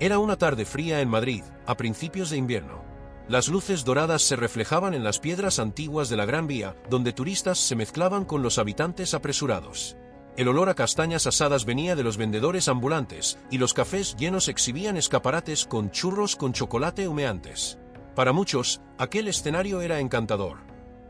Era una tarde fría en Madrid, a principios de invierno. Las luces doradas se reflejaban en las piedras antiguas de la Gran Vía, donde turistas se mezclaban con los habitantes apresurados. El olor a castañas asadas venía de los vendedores ambulantes, y los cafés llenos exhibían escaparates con churros con chocolate humeantes. Para muchos, aquel escenario era encantador.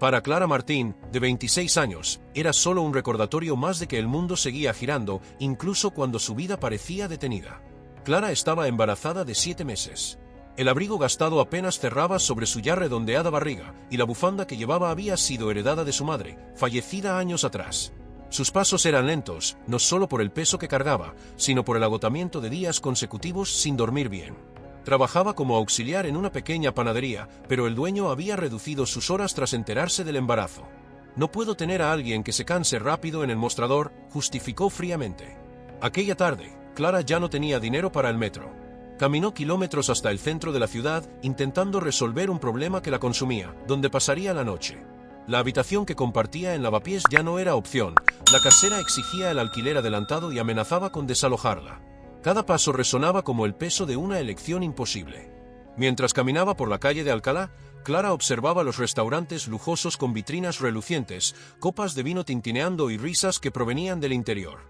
Para Clara Martín, de 26 años, era solo un recordatorio más de que el mundo seguía girando, incluso cuando su vida parecía detenida. Clara estaba embarazada de 7 meses. El abrigo gastado apenas cerraba sobre su ya redondeada barriga, y la bufanda que llevaba había sido heredada de su madre, fallecida años atrás. Sus pasos eran lentos, no solo por el peso que cargaba, sino por el agotamiento de días consecutivos sin dormir bien. Trabajaba como auxiliar en una pequeña panadería, pero el dueño había reducido sus horas tras enterarse del embarazo. No puedo tener a alguien que se canse rápido en el mostrador, justificó fríamente. Aquella tarde, Clara ya no tenía dinero para el metro. Caminó kilómetros hasta el centro de la ciudad, intentando resolver un problema que la consumía, donde pasaría la noche. La habitación que compartía en Lavapiés ya no era opción. La casera exigía el alquiler adelantado y amenazaba con desalojarla. Cada paso resonaba como el peso de una elección imposible. Mientras caminaba por la calle de Alcalá, Clara observaba los restaurantes lujosos con vitrinas relucientes, copas de vino tintineando y risas que provenían del interior.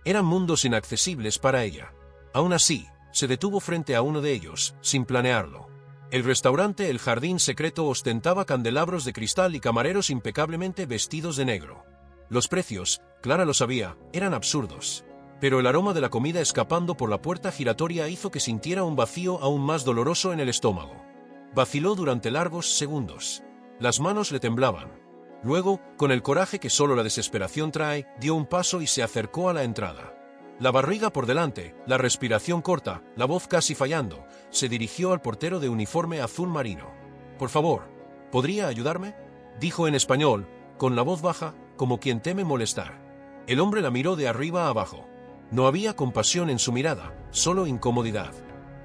Eran mundos inaccesibles para ella. Aún así, se detuvo frente a uno de ellos, sin planearlo. El restaurante El Jardín Secreto ostentaba candelabros de cristal y camareros impecablemente vestidos de negro. Los precios, Clara lo sabía, eran absurdos. Pero el aroma de la comida escapando por la puerta giratoria hizo que sintiera un vacío aún más doloroso en el estómago. Vaciló durante largos segundos. Las manos le temblaban. Luego, con el coraje que solo la desesperación trae, dio un paso y se acercó a la entrada. La barriga por delante, la respiración corta, la voz casi fallando, se dirigió al portero de uniforme azul marino. «Por favor, ¿podría ayudarme?», dijo en español, con la voz baja, como quien teme molestar. El hombre la miró de arriba a abajo. No había compasión en su mirada, solo incomodidad.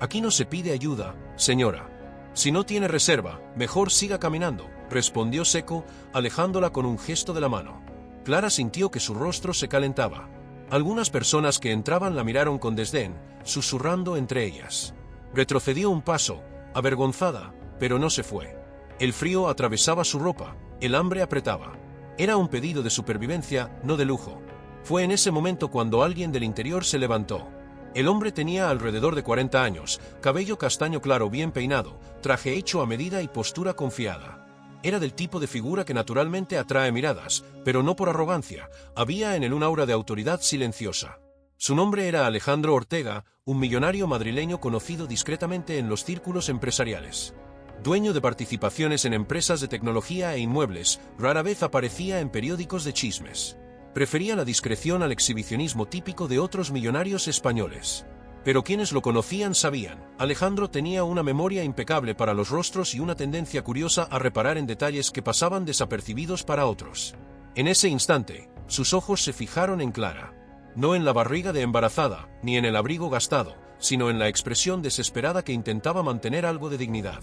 «Aquí no se pide ayuda, señora. Si no tiene reserva, mejor siga caminando», respondió seco, alejándola con un gesto de la mano. Clara sintió que su rostro se calentaba. Algunas personas que entraban la miraron con desdén, susurrando entre ellas. Retrocedió un paso, avergonzada, pero no se fue. El frío atravesaba su ropa, el hambre apretaba. Era un pedido de supervivencia, no de lujo. Fue en ese momento cuando alguien del interior se levantó. El hombre tenía alrededor de 40 años, cabello castaño claro bien peinado, traje hecho a medida y postura confiada. Era del tipo de figura que naturalmente atrae miradas, pero no por arrogancia, había en él un aura de autoridad silenciosa. Su nombre era Alejandro Ortega, un millonario madrileño conocido discretamente en los círculos empresariales. Dueño de participaciones en empresas de tecnología e inmuebles, rara vez aparecía en periódicos de chismes. Prefería la discreción al exhibicionismo típico de otros millonarios españoles. Pero quienes lo conocían sabían, Alejandro tenía una memoria impecable para los rostros y una tendencia curiosa a reparar en detalles que pasaban desapercibidos para otros. En ese instante, sus ojos se fijaron en Clara. No en la barriga de embarazada, ni en el abrigo gastado, sino en la expresión desesperada que intentaba mantener algo de dignidad.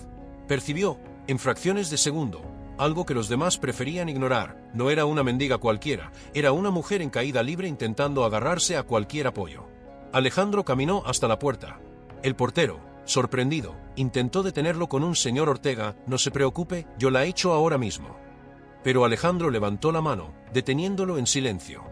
Percibió, en fracciones de segundo, algo que los demás preferían ignorar. No era una mendiga cualquiera, era una mujer en caída libre intentando agarrarse a cualquier apoyo. Alejandro caminó hasta la puerta. El portero, sorprendido, intentó detenerlo con un «Señor Ortega, no se preocupe, yo la echo ahora mismo». Pero Alejandro levantó la mano, deteniéndolo en silencio.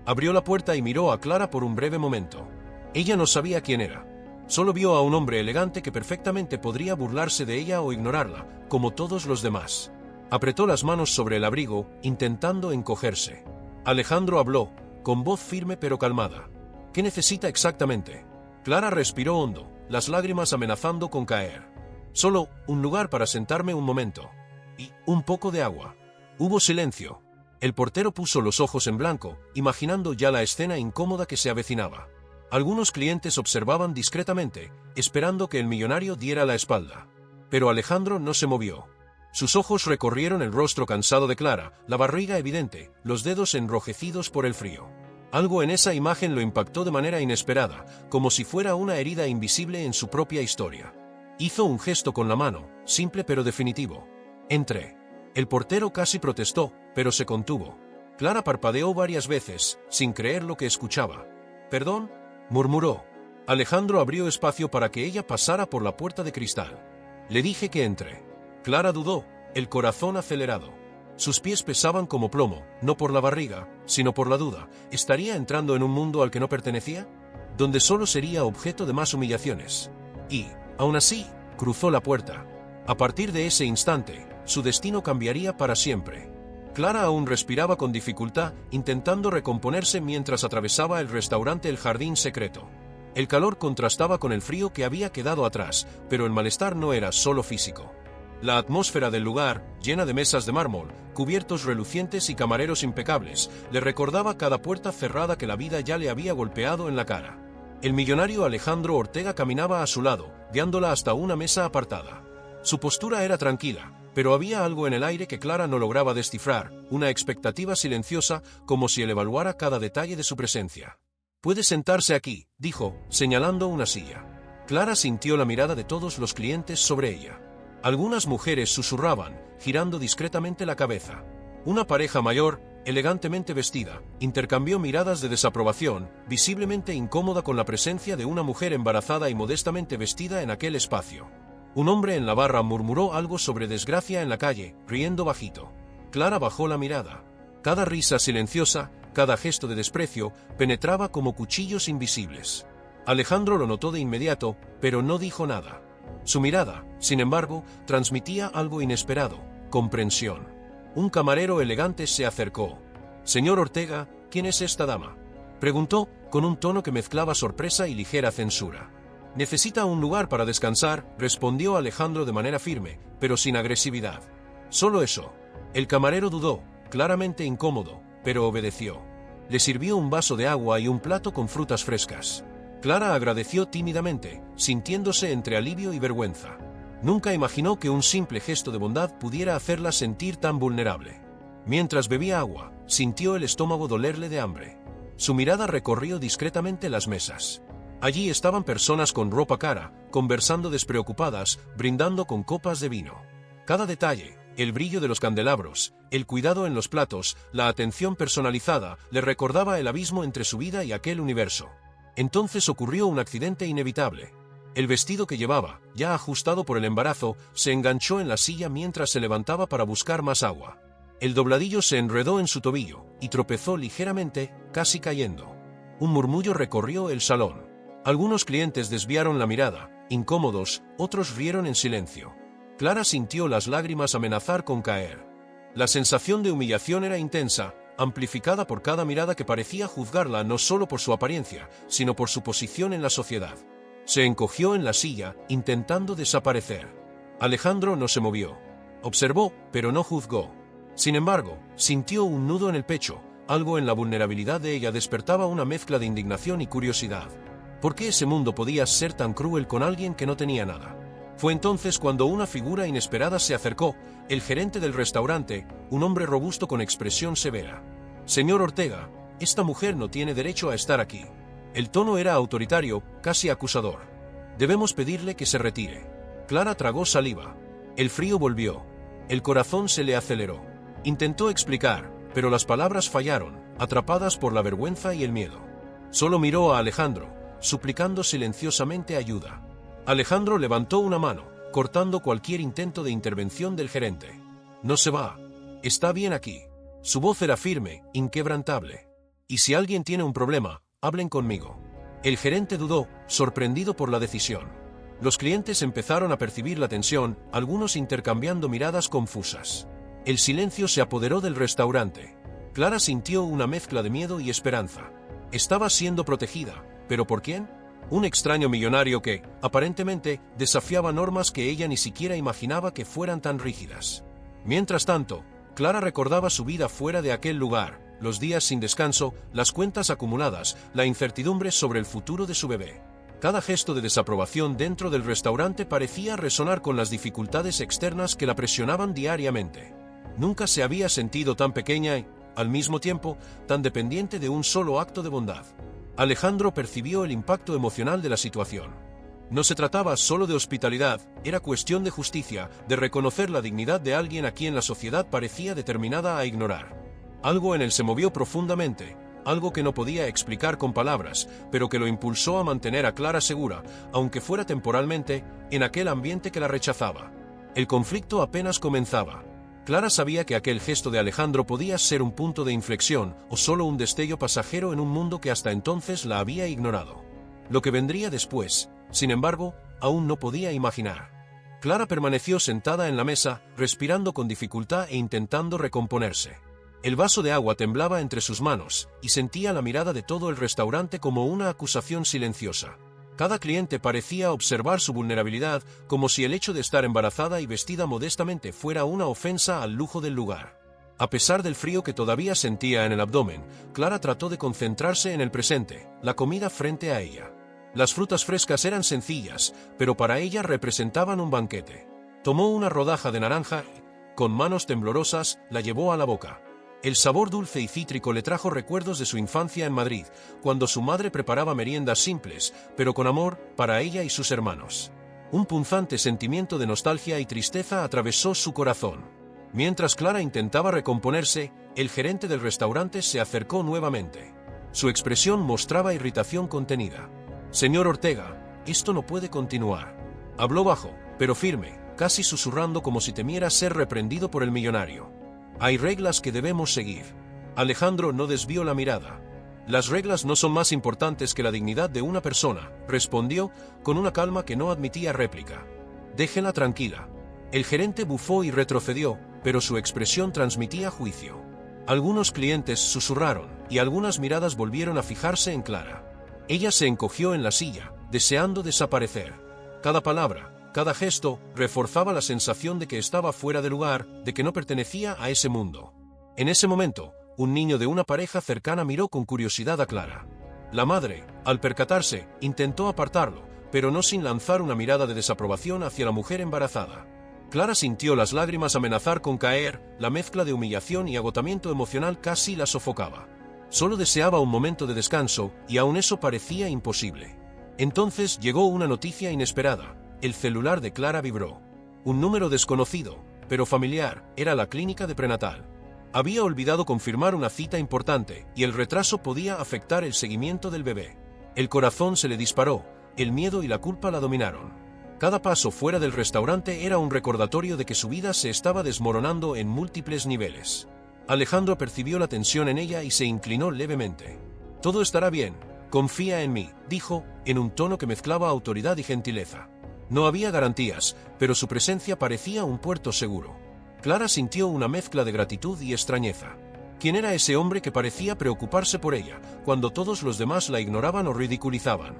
Abrió la puerta y miró a Clara por un breve momento. Ella no sabía quién era. Solo vio a un hombre elegante que perfectamente podría burlarse de ella o ignorarla, como todos los demás. Apretó las manos sobre el abrigo, intentando encogerse. Alejandro habló, con voz firme pero calmada. «¿Qué necesita exactamente?». Clara respiró hondo, las lágrimas amenazando con caer. «Solo un lugar para sentarme un momento. Y un poco de agua». Hubo silencio. El portero puso los ojos en blanco, imaginando ya la escena incómoda que se avecinaba. Algunos clientes observaban discretamente, esperando que el millonario diera la espalda. Pero Alejandro no se movió. Sus ojos recorrieron el rostro cansado de Clara, la barriga evidente, los dedos enrojecidos por el frío. Algo en esa imagen lo impactó de manera inesperada, como si fuera una herida invisible en su propia historia. Hizo un gesto con la mano, simple pero definitivo. «Entré». El portero casi protestó, pero se contuvo. Clara parpadeó varias veces, sin creer lo que escuchaba. «¿Perdón?», murmuró. Alejandro abrió espacio para que ella pasara por la puerta de cristal. Le dije que entre. Clara dudó, el corazón acelerado. Sus pies pesaban como plomo, no por la barriga, sino por la duda. ¿Estaría entrando en un mundo al que no pertenecía? Donde solo sería objeto de más humillaciones. Y, aún así, cruzó la puerta. A partir de ese instante, su destino cambiaría para siempre. Clara aún respiraba con dificultad, intentando recomponerse mientras atravesaba el restaurante El Jardín Secreto. El calor contrastaba con el frío que había quedado atrás, pero el malestar no era solo físico. La atmósfera del lugar, llena de mesas de mármol, cubiertos relucientes y camareros impecables, le recordaba cada puerta cerrada que la vida ya le había golpeado en la cara. El millonario Alejandro Ortega caminaba a su lado, guiándola hasta una mesa apartada. Su postura era tranquila, pero había algo en el aire que Clara no lograba descifrar, una expectativa silenciosa, como si él evaluara cada detalle de su presencia. «Puede sentarse aquí», dijo, señalando una silla. Clara sintió la mirada de todos los clientes sobre ella. Algunas mujeres susurraban, girando discretamente la cabeza. Una pareja mayor, elegantemente vestida, intercambió miradas de desaprobación, visiblemente incómoda con la presencia de una mujer embarazada y modestamente vestida en aquel espacio. Un hombre en la barra murmuró algo sobre desgracia en la calle, riendo bajito. Clara bajó la mirada. Cada risa silenciosa, cada gesto de desprecio, penetraba como cuchillos invisibles. Alejandro lo notó de inmediato, pero no dijo nada. Su mirada, sin embargo, transmitía algo inesperado, comprensión. Un camarero elegante se acercó. «Señor Ortega, ¿quién es esta dama?», preguntó, con un tono que mezclaba sorpresa y ligera censura. «Necesita un lugar para descansar», respondió Alejandro de manera firme, pero sin agresividad. «Solo eso». El camarero dudó, claramente incómodo, pero obedeció. Le sirvió un vaso de agua y un plato con frutas frescas. Clara agradeció tímidamente, sintiéndose entre alivio y vergüenza. Nunca imaginó que un simple gesto de bondad pudiera hacerla sentir tan vulnerable. Mientras bebía agua, sintió el estómago dolerle de hambre. Su mirada recorrió discretamente las mesas. Allí estaban personas con ropa cara, conversando despreocupadas, brindando con copas de vino. Cada detalle, el brillo de los candelabros, el cuidado en los platos, la atención personalizada, le recordaba el abismo entre su vida y aquel universo. Entonces ocurrió un accidente inevitable. El vestido que llevaba, ya ajustado por el embarazo, se enganchó en la silla mientras se levantaba para buscar más agua. El dobladillo se enredó en su tobillo, y tropezó ligeramente, casi cayendo. Un murmullo recorrió el salón. Algunos clientes desviaron la mirada, incómodos, otros rieron en silencio. Clara sintió las lágrimas amenazar con caer. La sensación de humillación era intensa, amplificada por cada mirada que parecía juzgarla no solo por su apariencia, sino por su posición en la sociedad. Se encogió en la silla, intentando desaparecer. Alejandro no se movió. Observó, pero no juzgó. Sin embargo, sintió un nudo en el pecho, algo en la vulnerabilidad de ella despertaba una mezcla de indignación y curiosidad. ¿Por qué ese mundo podía ser tan cruel con alguien que no tenía nada? Fue entonces cuando una figura inesperada se acercó, el gerente del restaurante, un hombre robusto con expresión severa. «Señor Ortega, esta mujer no tiene derecho a estar aquí». El tono era autoritario, casi acusador. «Debemos pedirle que se retire». Clara tragó saliva. El frío volvió. El corazón se le aceleró. Intentó explicar, pero las palabras fallaron, atrapadas por la vergüenza y el miedo. Solo miró a Alejandro, suplicando silenciosamente ayuda. Alejandro levantó una mano, cortando cualquier intento de intervención del gerente. «No se va. Está bien aquí». Su voz era firme, inquebrantable. «Y si alguien tiene un problema, hablen conmigo». El gerente dudó, sorprendido por la decisión. Los clientes empezaron a percibir la tensión, algunos intercambiando miradas confusas. El silencio se apoderó del restaurante. Clara sintió una mezcla de miedo y esperanza. Estaba siendo protegida, ¿pero por quién? Un extraño millonario que, aparentemente, desafiaba normas que ella ni siquiera imaginaba que fueran tan rígidas. Mientras tanto, Clara recordaba su vida fuera de aquel lugar, los días sin descanso, las cuentas acumuladas, la incertidumbre sobre el futuro de su bebé. Cada gesto de desaprobación dentro del restaurante parecía resonar con las dificultades externas que la presionaban diariamente. Nunca se había sentido tan pequeña y, al mismo tiempo, tan dependiente de un solo acto de bondad. Alejandro percibió el impacto emocional de la situación. No se trataba solo de hospitalidad, era cuestión de justicia, de reconocer la dignidad de alguien a quien la sociedad parecía determinada a ignorar. Algo en él se movió profundamente, algo que no podía explicar con palabras, pero que lo impulsó a mantener a Clara segura, aunque fuera temporalmente, en aquel ambiente que la rechazaba. El conflicto apenas comenzaba. Clara sabía que aquel gesto de Alejandro podía ser un punto de inflexión, o solo un destello pasajero en un mundo que hasta entonces la había ignorado. Lo que vendría después, sin embargo, aún no podía imaginar. Clara permaneció sentada en la mesa, respirando con dificultad e intentando recomponerse. El vaso de agua temblaba entre sus manos, y sentía la mirada de todo el restaurante como una acusación silenciosa. Cada cliente parecía observar su vulnerabilidad, como si el hecho de estar embarazada y vestida modestamente fuera una ofensa al lujo del lugar. A pesar del frío que todavía sentía en el abdomen, Clara trató de concentrarse en el presente, la comida frente a ella. Las frutas frescas eran sencillas, pero para ella representaban un banquete. Tomó una rodaja de naranja y, con manos temblorosas, la llevó a la boca. El sabor dulce y cítrico le trajo recuerdos de su infancia en Madrid, cuando su madre preparaba meriendas simples, pero con amor, para ella y sus hermanos. Un punzante sentimiento de nostalgia y tristeza atravesó su corazón. Mientras Clara intentaba recomponerse, el gerente del restaurante se acercó nuevamente. Su expresión mostraba irritación contenida. «Señor Ortega, esto no puede continuar». Habló bajo, pero firme, casi susurrando como si temiera ser reprendido por el millonario. «Hay reglas que debemos seguir». Alejandro no desvió la mirada. «Las reglas no son más importantes que la dignidad de una persona», respondió, con una calma que no admitía réplica. «Déjela tranquila». El gerente bufó y retrocedió, pero su expresión transmitía juicio. Algunos clientes susurraron, y algunas miradas volvieron a fijarse en Clara. Ella se encogió en la silla, deseando desaparecer. Cada palabra, cada gesto, reforzaba la sensación de que estaba fuera de lugar, de que no pertenecía a ese mundo. En ese momento, un niño de una pareja cercana miró con curiosidad a Clara. La madre, al percatarse, intentó apartarlo, pero no sin lanzar una mirada de desaprobación hacia la mujer embarazada. Clara sintió las lágrimas amenazar con caer, la mezcla de humillación y agotamiento emocional casi la sofocaba. Solo deseaba un momento de descanso, y aún eso parecía imposible. Entonces llegó una noticia inesperada. El celular de Clara vibró. Un número desconocido, pero familiar, era la clínica de prenatal. Había olvidado confirmar una cita importante, y el retraso podía afectar el seguimiento del bebé. El corazón se le disparó, el miedo y la culpa la dominaron. Cada paso fuera del restaurante era un recordatorio de que su vida se estaba desmoronando en múltiples niveles. Alejandro percibió la tensión en ella y se inclinó levemente. «Todo estará bien, confía en mí», dijo, en un tono que mezclaba autoridad y gentileza. No había garantías, pero su presencia parecía un puerto seguro. Clara sintió una mezcla de gratitud y extrañeza. ¿Quién era ese hombre que parecía preocuparse por ella, cuando todos los demás la ignoraban o ridiculizaban?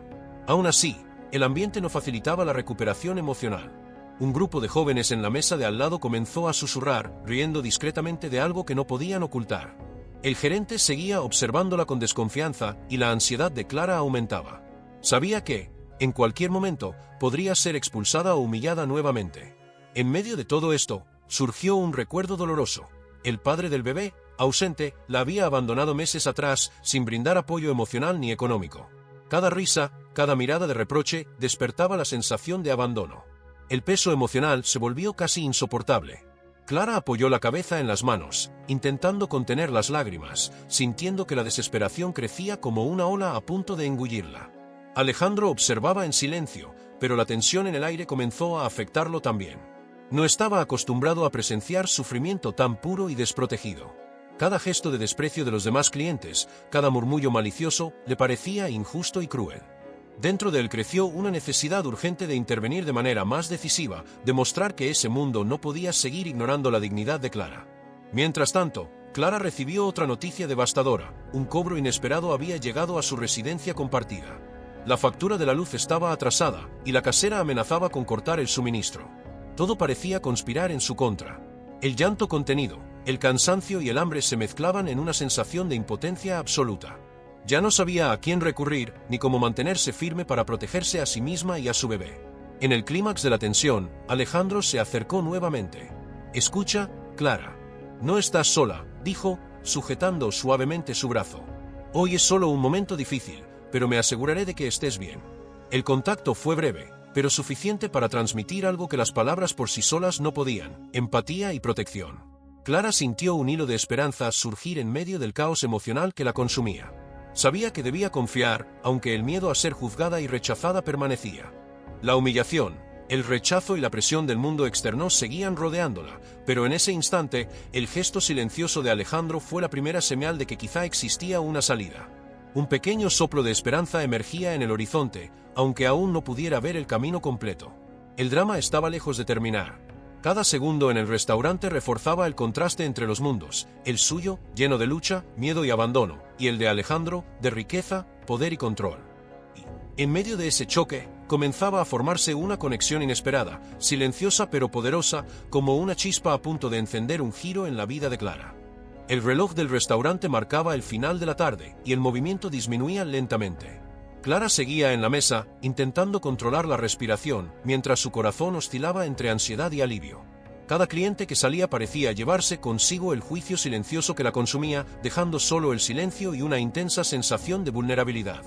Aún así, el ambiente no facilitaba la recuperación emocional. Un grupo de jóvenes en la mesa de al lado comenzó a susurrar, riendo discretamente de algo que no podían ocultar. El gerente seguía observándola con desconfianza, y la ansiedad de Clara aumentaba. Sabía que, en cualquier momento, podría ser expulsada o humillada nuevamente. En medio de todo esto, surgió un recuerdo doloroso. El padre del bebé, ausente, la había abandonado meses atrás, sin brindar apoyo emocional ni económico. Cada risa, cada mirada de reproche, despertaba la sensación de abandono. El peso emocional se volvió casi insoportable. Clara apoyó la cabeza en las manos, intentando contener las lágrimas, sintiendo que la desesperación crecía como una ola a punto de engullirla. Alejandro observaba en silencio, pero la tensión en el aire comenzó a afectarlo también. No estaba acostumbrado a presenciar sufrimiento tan puro y desprotegido. Cada gesto de desprecio de los demás clientes, cada murmullo malicioso, le parecía injusto y cruel. Dentro de él creció una necesidad urgente de intervenir de manera más decisiva, demostrar que ese mundo no podía seguir ignorando la dignidad de Clara. Mientras tanto, Clara recibió otra noticia devastadora. Un cobro inesperado había llegado a su residencia compartida. La factura de la luz estaba atrasada, y la casera amenazaba con cortar el suministro. Todo parecía conspirar en su contra. El llanto contenido, el cansancio y el hambre se mezclaban en una sensación de impotencia absoluta. Ya no sabía a quién recurrir, ni cómo mantenerse firme para protegerse a sí misma y a su bebé. En el clímax de la tensión, Alejandro se acercó nuevamente. «Escucha, Clara. No estás sola», dijo, sujetando suavemente su brazo. «Hoy es solo un momento difícil, pero me aseguraré de que estés bien». El contacto fue breve, pero suficiente para transmitir algo que las palabras por sí solas no podían: empatía y protección. Clara sintió un hilo de esperanza surgir en medio del caos emocional que la consumía. Sabía que debía confiar, aunque el miedo a ser juzgada y rechazada permanecía. La humillación, el rechazo y la presión del mundo externo seguían rodeándola, pero en ese instante, el gesto silencioso de Alejandro fue la primera señal de que quizá existía una salida. Un pequeño soplo de esperanza emergía en el horizonte, aunque aún no pudiera ver el camino completo. El drama estaba lejos de terminar. Cada segundo en el restaurante reforzaba el contraste entre los mundos, el suyo, lleno de lucha, miedo y abandono, y el de Alejandro, de riqueza, poder y control. Y, en medio de ese choque, comenzaba a formarse una conexión inesperada, silenciosa pero poderosa, como una chispa a punto de encender un giro en la vida de Clara. El reloj del restaurante marcaba el final de la tarde, y el movimiento disminuía lentamente. Clara seguía en la mesa, intentando controlar la respiración, mientras su corazón oscilaba entre ansiedad y alivio. Cada cliente que salía parecía llevarse consigo el juicio silencioso que la consumía, dejando solo el silencio y una intensa sensación de vulnerabilidad.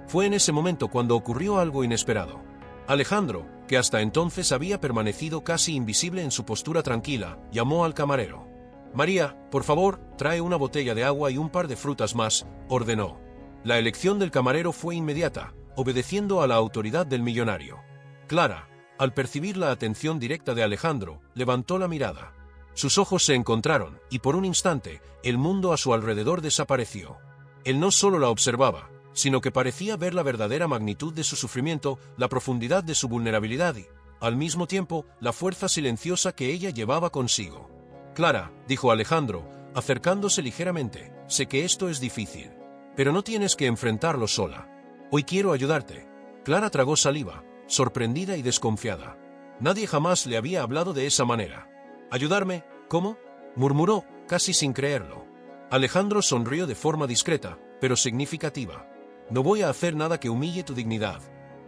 Fue en ese momento cuando ocurrió algo inesperado. Alejandro, que hasta entonces había permanecido casi invisible en su postura tranquila, llamó al camarero. «María, por favor, trae una botella de agua y un par de frutas más», ordenó. La elección del camarero fue inmediata, obedeciendo a la autoridad del millonario. Clara, al percibir la atención directa de Alejandro, levantó la mirada. Sus ojos se encontraron, y por un instante, el mundo a su alrededor desapareció. Él no solo la observaba, sino que parecía ver la verdadera magnitud de su sufrimiento, la profundidad de su vulnerabilidad y, al mismo tiempo, la fuerza silenciosa que ella llevaba consigo. «Clara», dijo Alejandro, acercándose ligeramente, «sé que esto es difícil. Pero no tienes que enfrentarlo sola. Hoy quiero ayudarte». Clara tragó saliva, sorprendida y desconfiada. Nadie jamás le había hablado de esa manera. «¿Ayudarme? ¿Cómo?», murmuró, casi sin creerlo. Alejandro sonrió de forma discreta, pero significativa. «No voy a hacer nada que humille tu dignidad.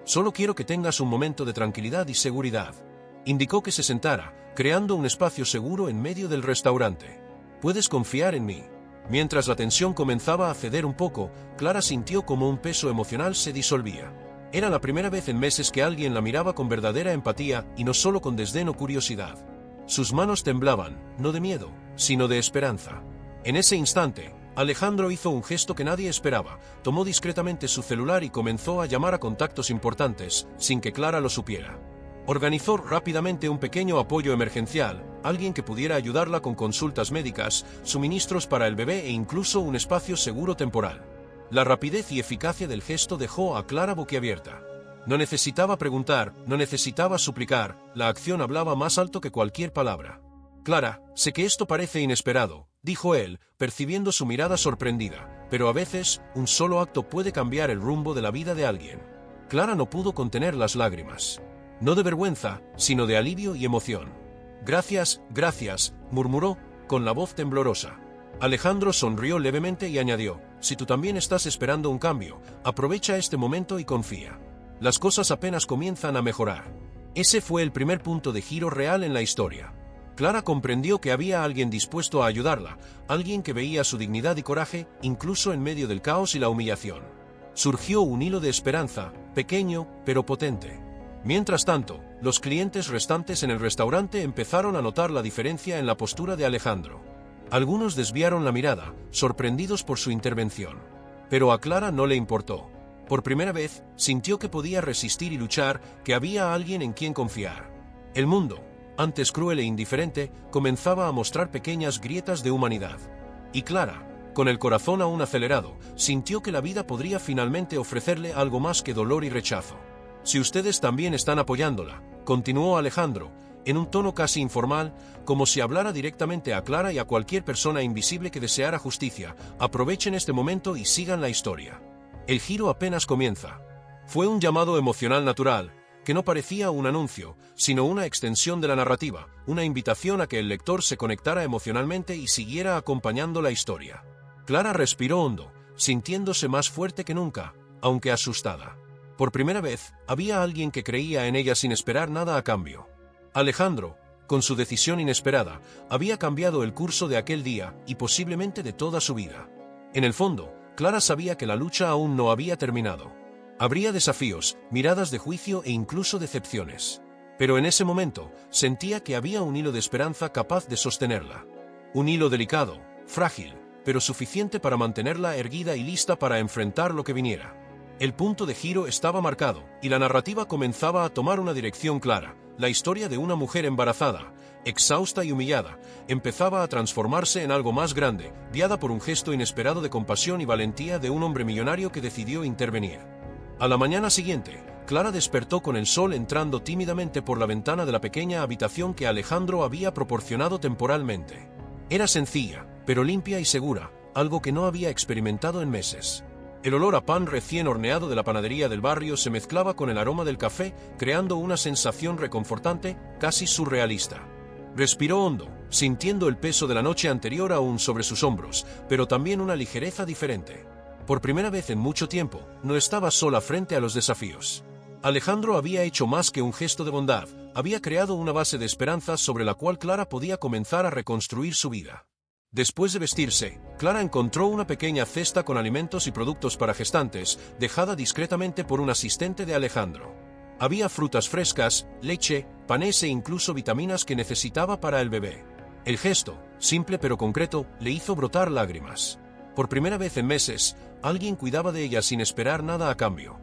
Solo quiero que tengas un momento de tranquilidad y seguridad». Indicó que se sentara, creando un espacio seguro en medio del restaurante. «Puedes confiar en mí». Mientras la tensión comenzaba a ceder un poco, Clara sintió como un peso emocional se disolvía. Era la primera vez en meses que alguien la miraba con verdadera empatía y no solo con desdén o curiosidad. Sus manos temblaban, no de miedo, sino de esperanza. En ese instante, Alejandro hizo un gesto que nadie esperaba, tomó discretamente su celular y comenzó a llamar a contactos importantes, sin que Clara lo supiera. Organizó rápidamente un pequeño apoyo emergencial, alguien que pudiera ayudarla con consultas médicas, suministros para el bebé e incluso un espacio seguro temporal. La rapidez y eficacia del gesto dejó a Clara boquiabierta. No necesitaba preguntar, no necesitaba suplicar, la acción hablaba más alto que cualquier palabra. «Clara, sé que esto parece inesperado», dijo él, percibiendo su mirada sorprendida, «pero a veces, un solo acto puede cambiar el rumbo de la vida de alguien». Clara no pudo contener las lágrimas. No de vergüenza, sino de alivio y emoción. «Gracias, gracias», murmuró, con la voz temblorosa. Alejandro sonrió levemente y añadió, «Si tú también estás esperando un cambio, aprovecha este momento y confía. Las cosas apenas comienzan a mejorar». Ese fue el primer punto de giro real en la historia. Clara comprendió que había alguien dispuesto a ayudarla, alguien que veía su dignidad y coraje, incluso en medio del caos y la humillación. Surgió un hilo de esperanza, pequeño, pero potente. Mientras tanto, los clientes restantes en el restaurante empezaron a notar la diferencia en la postura de Alejandro. Algunos desviaron la mirada, sorprendidos por su intervención. Pero a Clara no le importó. Por primera vez, sintió que podía resistir y luchar, que había alguien en quien confiar. El mundo, antes cruel e indiferente, comenzaba a mostrar pequeñas grietas de humanidad. Y Clara, con el corazón aún acelerado, sintió que la vida podría finalmente ofrecerle algo más que dolor y rechazo. «Si ustedes también están apoyándola», continuó Alejandro, en un tono casi informal, como si hablara directamente a Clara y a cualquier persona invisible que deseara justicia, «aprovechen este momento y sigan la historia. El giro apenas comienza». Fue un llamado emocional natural, que no parecía un anuncio, sino una extensión de la narrativa, una invitación a que el lector se conectara emocionalmente y siguiera acompañando la historia. Clara respiró hondo, sintiéndose más fuerte que nunca, aunque asustada. Por primera vez, había alguien que creía en ella sin esperar nada a cambio. Alejandro, con su decisión inesperada, había cambiado el curso de aquel día y posiblemente de toda su vida. En el fondo, Clara sabía que la lucha aún no había terminado. Habría desafíos, miradas de juicio e incluso decepciones. Pero en ese momento, sentía que había un hilo de esperanza capaz de sostenerla. Un hilo delicado, frágil, pero suficiente para mantenerla erguida y lista para enfrentar lo que viniera. El punto de giro estaba marcado, y la narrativa comenzaba a tomar una dirección clara. La historia de una mujer embarazada, exhausta y humillada, empezaba a transformarse en algo más grande, guiada por un gesto inesperado de compasión y valentía de un hombre millonario que decidió intervenir. A la mañana siguiente, Clara despertó con el sol entrando tímidamente por la ventana de la pequeña habitación que Alejandro había proporcionado temporalmente. Era sencilla, pero limpia y segura, algo que no había experimentado en meses. El olor a pan recién horneado de la panadería del barrio se mezclaba con el aroma del café, creando una sensación reconfortante, casi surrealista. Respiró hondo, sintiendo el peso de la noche anterior aún sobre sus hombros, pero también una ligereza diferente. Por primera vez en mucho tiempo, no estaba sola frente a los desafíos. Alejandro había hecho más que un gesto de bondad, había creado una base de esperanza sobre la cual Clara podía comenzar a reconstruir su vida. Después de vestirse, Clara encontró una pequeña cesta con alimentos y productos para gestantes, dejada discretamente por un asistente de Alejandro. Había frutas frescas, leche, panes e incluso vitaminas que necesitaba para el bebé. El gesto, simple pero concreto, le hizo brotar lágrimas. Por primera vez en meses, alguien cuidaba de ella sin esperar nada a cambio.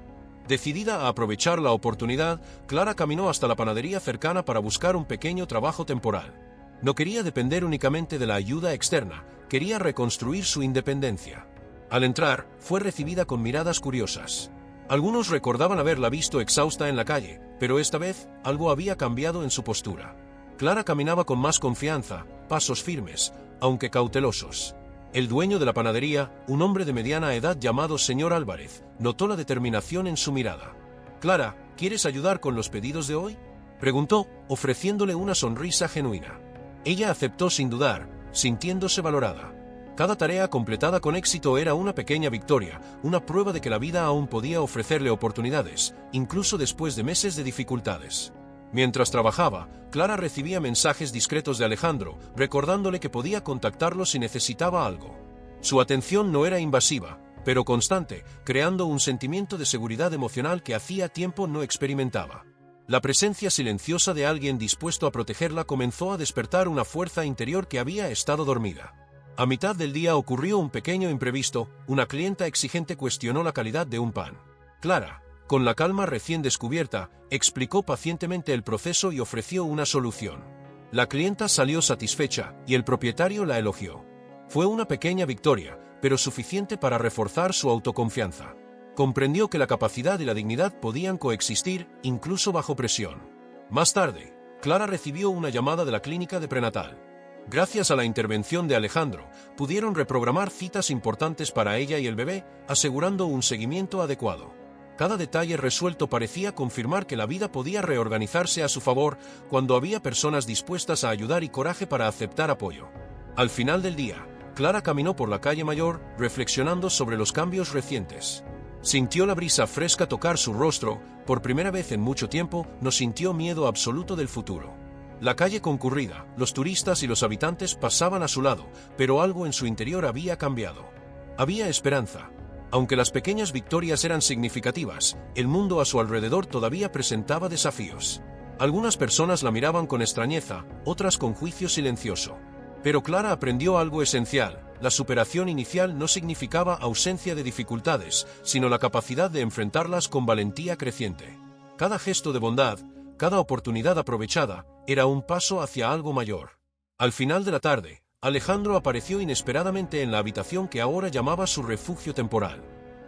Decidida a aprovechar la oportunidad, Clara caminó hasta la panadería cercana para buscar un pequeño trabajo temporal. No quería depender únicamente de la ayuda externa, quería reconstruir su independencia. Al entrar, fue recibida con miradas curiosas. Algunos recordaban haberla visto exhausta en la calle, pero esta vez, algo había cambiado en su postura. Clara caminaba con más confianza, pasos firmes, aunque cautelosos. El dueño de la panadería, un hombre de mediana edad llamado señor Álvarez, notó la determinación en su mirada. «Clara, ¿quieres ayudar con los pedidos de hoy?», preguntó, ofreciéndole una sonrisa genuina. Ella aceptó sin dudar, sintiéndose valorada. Cada tarea completada con éxito era una pequeña victoria, una prueba de que la vida aún podía ofrecerle oportunidades, incluso después de meses de dificultades. Mientras trabajaba, Clara recibía mensajes discretos de Alejandro, recordándole que podía contactarlo si necesitaba algo. Su atención no era invasiva, pero constante, creando un sentimiento de seguridad emocional que hacía tiempo no experimentaba. La presencia silenciosa de alguien dispuesto a protegerla comenzó a despertar una fuerza interior que había estado dormida. A mitad del día ocurrió un pequeño imprevisto, una clienta exigente cuestionó la calidad de un pan. Clara, con la calma recién descubierta, explicó pacientemente el proceso y ofreció una solución. La clienta salió satisfecha, y el propietario la elogió. Fue una pequeña victoria, pero suficiente para reforzar su autoconfianza. Comprendió que la capacidad y la dignidad podían coexistir, incluso bajo presión. Más tarde, Clara recibió una llamada de la clínica de prenatal. Gracias a la intervención de Alejandro, pudieron reprogramar citas importantes para ella y el bebé, asegurando un seguimiento adecuado. Cada detalle resuelto parecía confirmar que la vida podía reorganizarse a su favor cuando había personas dispuestas a ayudar y coraje para aceptar apoyo. Al final del día, Clara caminó por la calle mayor, reflexionando sobre los cambios recientes. Sintió la brisa fresca tocar su rostro, por primera vez en mucho tiempo, no sintió miedo absoluto del futuro. La calle concurrida, los turistas y los habitantes pasaban a su lado, pero algo en su interior había cambiado. Había esperanza. Aunque las pequeñas victorias eran significativas, el mundo a su alrededor todavía presentaba desafíos. Algunas personas la miraban con extrañeza, otras con juicio silencioso. Pero Clara aprendió algo esencial: la superación inicial no significaba ausencia de dificultades, sino la capacidad de enfrentarlas con valentía creciente. Cada gesto de bondad, cada oportunidad aprovechada, era un paso hacia algo mayor. Al final de la tarde, Alejandro apareció inesperadamente en la habitación que ahora llamaba su refugio temporal.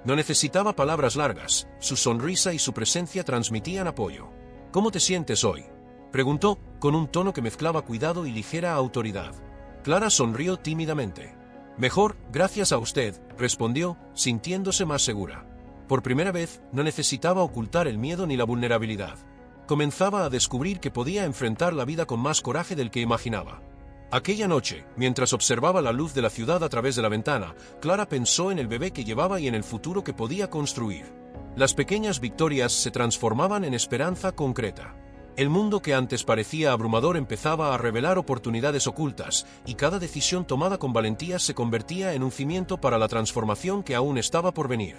No necesitaba palabras largas, su sonrisa y su presencia transmitían apoyo. «¿Cómo te sientes hoy?», preguntó, con un tono que mezclaba cuidado y ligera autoridad. Clara sonrió tímidamente. «Mejor, gracias a usted», respondió, sintiéndose más segura. Por primera vez, no necesitaba ocultar el miedo ni la vulnerabilidad. Comenzaba a descubrir que podía enfrentar la vida con más coraje del que imaginaba. Aquella noche, mientras observaba la luz de la ciudad a través de la ventana, Clara pensó en el bebé que llevaba y en el futuro que podía construir. Las pequeñas victorias se transformaban en esperanza concreta. El mundo que antes parecía abrumador empezaba a revelar oportunidades ocultas, y cada decisión tomada con valentía se convertía en un cimiento para la transformación que aún estaba por venir.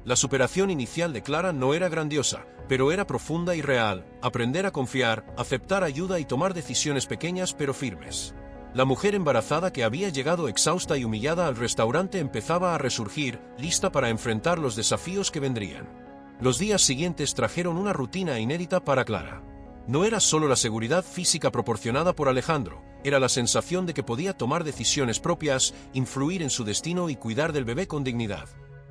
La superación inicial de Clara no era grandiosa, pero era profunda y real: aprender a confiar, aceptar ayuda y tomar decisiones pequeñas pero firmes. La mujer embarazada que había llegado exhausta y humillada al restaurante empezaba a resurgir, lista para enfrentar los desafíos que vendrían. Los días siguientes trajeron una rutina inédita para Clara. No era solo la seguridad física proporcionada por Alejandro, era la sensación de que podía tomar decisiones propias, influir en su destino y cuidar del bebé con dignidad.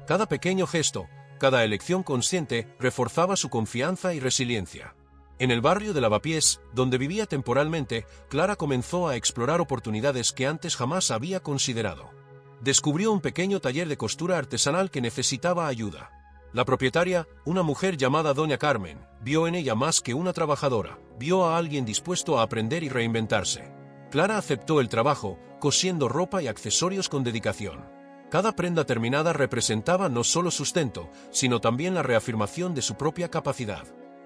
Cada pequeño gesto, cada elección consciente, reforzaba su confianza y resiliencia. En el barrio de Lavapiés, donde vivía temporalmente, Clara comenzó a explorar oportunidades que antes jamás había considerado. Descubrió un pequeño taller de costura artesanal que necesitaba ayuda. La propietaria, una mujer llamada Doña Carmen, vio en ella más que una trabajadora, vio a alguien dispuesto a aprender y reinventarse. Clara aceptó el trabajo, cosiendo ropa y accesorios con dedicación. Cada prenda terminada representaba no solo sustento, sino también la reafirmación de su propia capacidad.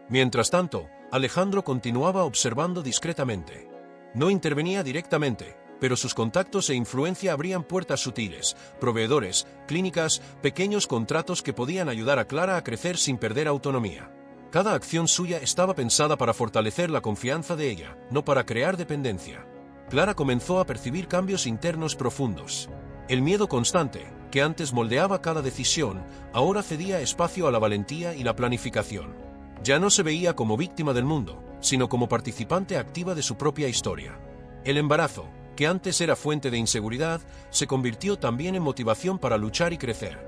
Mientras tanto, Alejandro continuaba observando discretamente. No intervenía directamente, pero sus contactos e influencia abrían puertas sutiles, proveedores, clínicas, pequeños contratos que podían ayudar a Clara a crecer sin perder autonomía. Cada acción suya estaba pensada para fortalecer la confianza de ella, no para crear dependencia. Clara comenzó a percibir cambios internos profundos. El miedo constante, que antes moldeaba cada decisión, ahora cedía espacio a la valentía y la planificación. Ya no se veía como víctima del mundo, sino como participante activa de su propia historia. El embarazo, que antes era fuente de inseguridad, se convirtió también en motivación para luchar y crecer.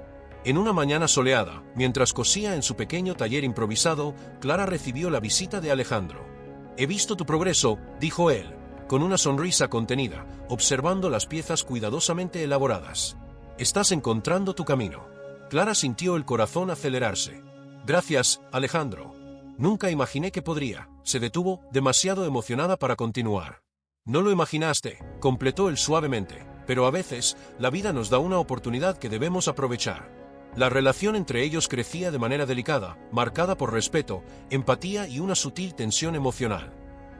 En una mañana soleada, mientras cosía en su pequeño taller improvisado, Clara recibió la visita de Alejandro. «He visto tu progreso», dijo él, con una sonrisa contenida, observando las piezas cuidadosamente elaboradas. «Estás encontrando tu camino». Clara sintió el corazón acelerarse. «Gracias, Alejandro. Nunca imaginé que podría». Se detuvo, demasiado emocionada para continuar. «No lo imaginaste», completó él suavemente, «pero a veces, la vida nos da una oportunidad que debemos aprovechar». La relación entre ellos crecía de manera delicada, marcada por respeto, empatía y una sutil tensión emocional.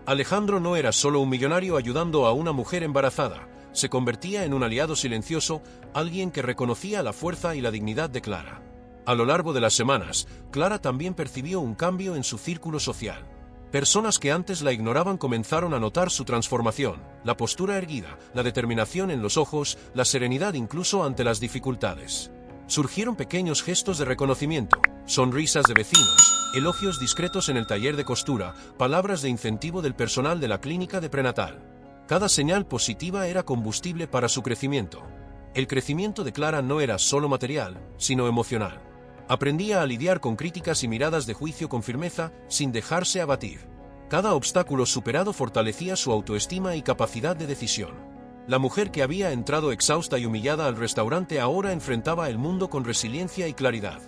Alejandro no era solo un millonario ayudando a una mujer embarazada, se convertía en un aliado silencioso, alguien que reconocía la fuerza y la dignidad de Clara. A lo largo de las semanas, Clara también percibió un cambio en su círculo social. Personas que antes la ignoraban comenzaron a notar su transformación, la postura erguida, la determinación en los ojos, la serenidad incluso ante las dificultades. Surgieron pequeños gestos de reconocimiento, sonrisas de vecinos, elogios discretos en el taller de costura, palabras de incentivo del personal de la clínica de prenatal. Cada señal positiva era combustible para su crecimiento. El crecimiento de Clara no era solo material, sino emocional. Aprendía a lidiar con críticas y miradas de juicio con firmeza, sin dejarse abatir. Cada obstáculo superado fortalecía su autoestima y capacidad de decisión. La mujer que había entrado exhausta y humillada al restaurante ahora enfrentaba el mundo con resiliencia y claridad.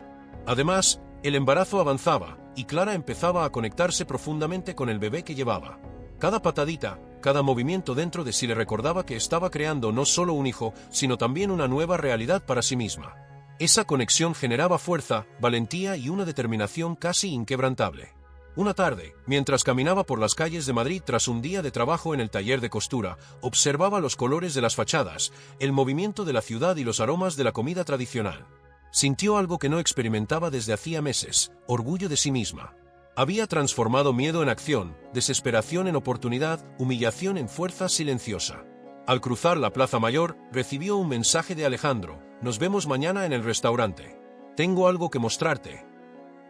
Además, el embarazo avanzaba, y Clara empezaba a conectarse profundamente con el bebé que llevaba. Cada patadita, cada movimiento dentro de sí le recordaba que estaba creando no solo un hijo, sino también una nueva realidad para sí misma. Esa conexión generaba fuerza, valentía y una determinación casi inquebrantable. Una tarde, mientras caminaba por las calles de Madrid tras un día de trabajo en el taller de costura, observaba los colores de las fachadas, el movimiento de la ciudad y los aromas de la comida tradicional. Sintió algo que no experimentaba desde hacía meses: orgullo de sí misma. Había transformado miedo en acción, desesperación en oportunidad, humillación en fuerza silenciosa. Al cruzar la Plaza Mayor, recibió un mensaje de Alejandro: «Nos vemos mañana en el restaurante. Tengo algo que mostrarte».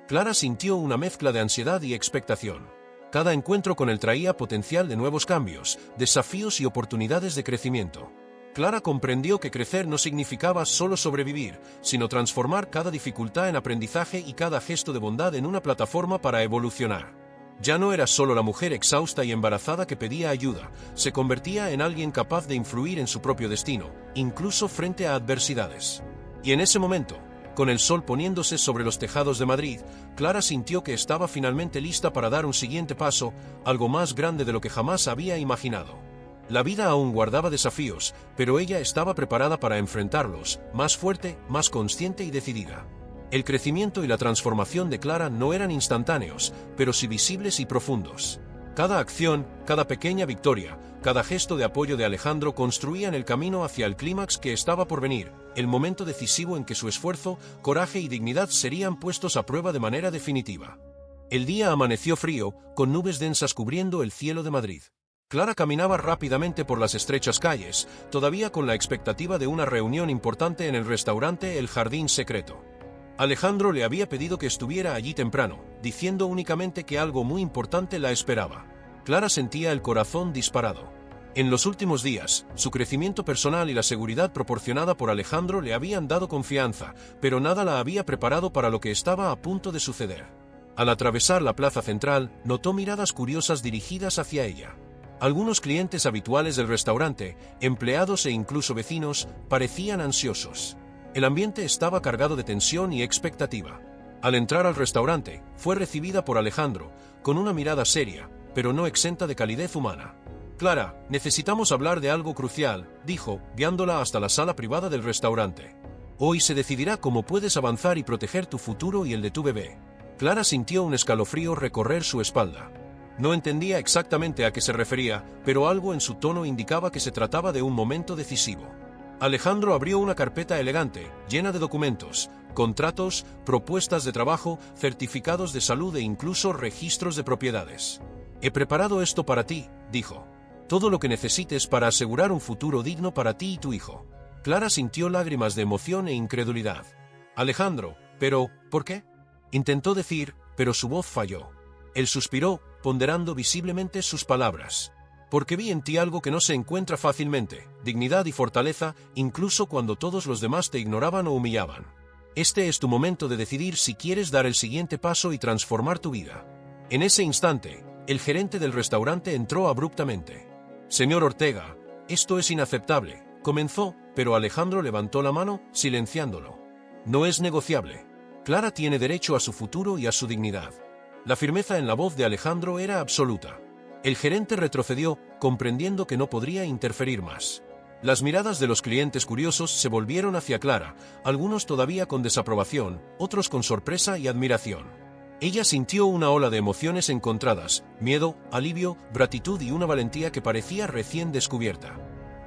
Clara sintió una mezcla de ansiedad y expectación. Cada encuentro con él traía potencial de nuevos cambios, desafíos y oportunidades de crecimiento. Clara comprendió que crecer no significaba solo sobrevivir, sino transformar cada dificultad en aprendizaje y cada gesto de bondad en una plataforma para evolucionar. Ya no era solo la mujer exhausta y embarazada que pedía ayuda, se convertía en alguien capaz de influir en su propio destino, incluso frente a adversidades. Y en ese momento, con el sol poniéndose sobre los tejados de Madrid, Clara sintió que estaba finalmente lista para dar un siguiente paso, algo más grande de lo que jamás había imaginado. La vida aún guardaba desafíos, pero ella estaba preparada para enfrentarlos, más fuerte, más consciente y decidida. El crecimiento y la transformación de Clara no eran instantáneos, pero sí visibles y profundos. Cada acción, cada pequeña victoria, cada gesto de apoyo de Alejandro construían el camino hacia el clímax que estaba por venir, el momento decisivo en que su esfuerzo, coraje y dignidad serían puestos a prueba de manera definitiva. El día amaneció frío, con nubes densas cubriendo el cielo de Madrid. Clara caminaba rápidamente por las estrechas calles, todavía con la expectativa de una reunión importante en el restaurante El Jardín Secreto. Alejandro le había pedido que estuviera allí temprano, diciendo únicamente que algo muy importante la esperaba. Clara sentía el corazón disparado. En los últimos días, su crecimiento personal y la seguridad proporcionada por Alejandro le habían dado confianza, pero nada la había preparado para lo que estaba a punto de suceder. Al atravesar la plaza central, notó miradas curiosas dirigidas hacia ella. Algunos clientes habituales del restaurante, empleados e incluso vecinos, parecían ansiosos. El ambiente estaba cargado de tensión y expectativa. Al entrar al restaurante, fue recibida por Alejandro, con una mirada seria, pero no exenta de calidez humana. «Clara, necesitamos hablar de algo crucial», dijo, guiándola hasta la sala privada del restaurante. «Hoy se decidirá cómo puedes avanzar y proteger tu futuro y el de tu bebé». Clara sintió un escalofrío recorrer su espalda. No entendía exactamente a qué se refería, pero algo en su tono indicaba que se trataba de un momento decisivo. Alejandro abrió una carpeta elegante, llena de documentos, contratos, propuestas de trabajo, certificados de salud e incluso registros de propiedades. «He preparado esto para ti», dijo. «Todo lo que necesites para asegurar un futuro digno para ti y tu hijo». Clara sintió lágrimas de emoción e incredulidad. «Alejandro, pero, ¿por qué?», intentó decir, pero su voz falló. Él suspiró, ponderando visiblemente sus palabras. «Porque vi en ti algo que no se encuentra fácilmente, dignidad y fortaleza, incluso cuando todos los demás te ignoraban o humillaban. Este es tu momento de decidir si quieres dar el siguiente paso y transformar tu vida». En ese instante, el gerente del restaurante entró abruptamente. «Señor Ortega, esto es inaceptable», comenzó, pero Alejandro levantó la mano, silenciándolo. «No es negociable. Clara tiene derecho a su futuro y a su dignidad». La firmeza en la voz de Alejandro era absoluta. El gerente retrocedió, comprendiendo que no podría interferir más. Las miradas de los clientes curiosos se volvieron hacia Clara, algunos todavía con desaprobación, otros con sorpresa y admiración. Ella sintió una ola de emociones encontradas, miedo, alivio, gratitud y una valentía que parecía recién descubierta.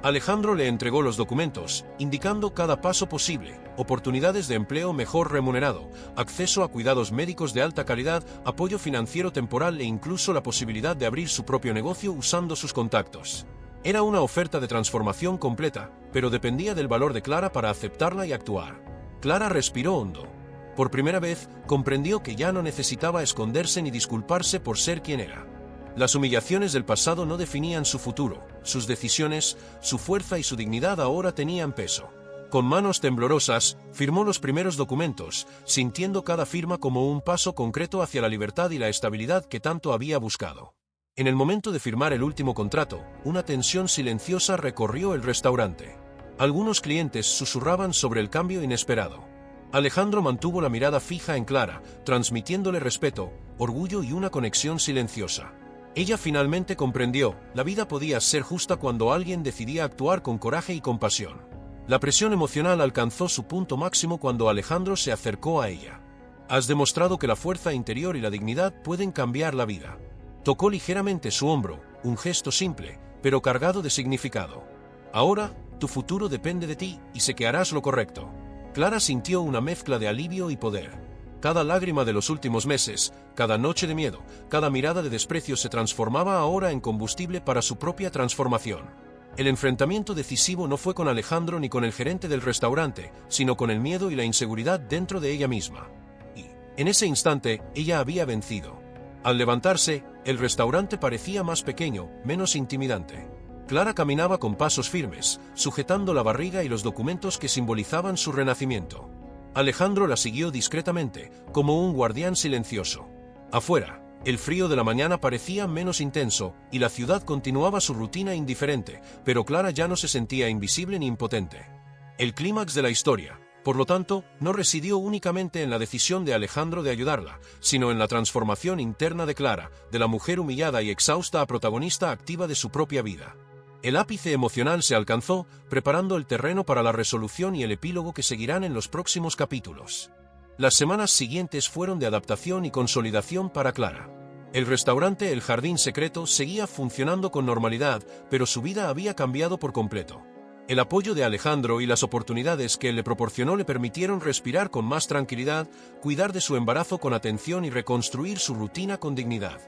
Alejandro le entregó los documentos, indicando cada paso posible: oportunidades de empleo mejor remunerado, acceso a cuidados médicos de alta calidad, apoyo financiero temporal e incluso la posibilidad de abrir su propio negocio usando sus contactos. Era una oferta de transformación completa, pero dependía del valor de Clara para aceptarla y actuar. Clara respiró hondo. Por primera vez, comprendió que ya no necesitaba esconderse ni disculparse por ser quien era. Las humillaciones del pasado no definían su futuro, sus decisiones, su fuerza y su dignidad ahora tenían peso. Con manos temblorosas, firmó los primeros documentos, sintiendo cada firma como un paso concreto hacia la libertad y la estabilidad que tanto había buscado. En el momento de firmar el último contrato, una tensión silenciosa recorrió el restaurante. Algunos clientes susurraban sobre el cambio inesperado. Alejandro mantuvo la mirada fija en Clara, transmitiéndole respeto, orgullo y una conexión silenciosa. Ella finalmente comprendió: la vida podía ser justa cuando alguien decidía actuar con coraje y compasión. La presión emocional alcanzó su punto máximo cuando Alejandro se acercó a ella. «Has demostrado que la fuerza interior y la dignidad pueden cambiar la vida». Tocó ligeramente su hombro, un gesto simple, pero cargado de significado. «Ahora, tu futuro depende de ti, y sé que harás lo correcto». Clara sintió una mezcla de alivio y poder. Cada lágrima de los últimos meses, cada noche de miedo, cada mirada de desprecio se transformaba ahora en combustible para su propia transformación. El enfrentamiento decisivo no fue con Alejandro ni con el gerente del restaurante, sino con el miedo y la inseguridad dentro de ella misma. Y, en ese instante, ella había vencido. Al levantarse, el restaurante parecía más pequeño, menos intimidante. Clara caminaba con pasos firmes, sujetando la barriga y los documentos que simbolizaban su renacimiento. Alejandro la siguió discretamente, como un guardián silencioso. Afuera, el frío de la mañana parecía menos intenso, y la ciudad continuaba su rutina indiferente, pero Clara ya no se sentía invisible ni impotente. El clímax de la historia, por lo tanto, no residió únicamente en la decisión de Alejandro de ayudarla, sino en la transformación interna de Clara, de la mujer humillada y exhausta a protagonista activa de su propia vida. El ápice emocional se alcanzó, preparando el terreno para la resolución y el epílogo que seguirán en los próximos capítulos. Las semanas siguientes fueron de adaptación y consolidación para Clara. El restaurante El Jardín Secreto seguía funcionando con normalidad, pero su vida había cambiado por completo. El apoyo de Alejandro y las oportunidades que él le proporcionó le permitieron respirar con más tranquilidad, cuidar de su embarazo con atención y reconstruir su rutina con dignidad.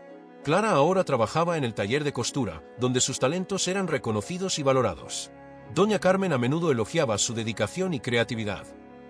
Clara ahora trabajaba en el taller de costura, donde sus talentos eran reconocidos y valorados. Doña Carmen a menudo elogiaba su dedicación y creatividad.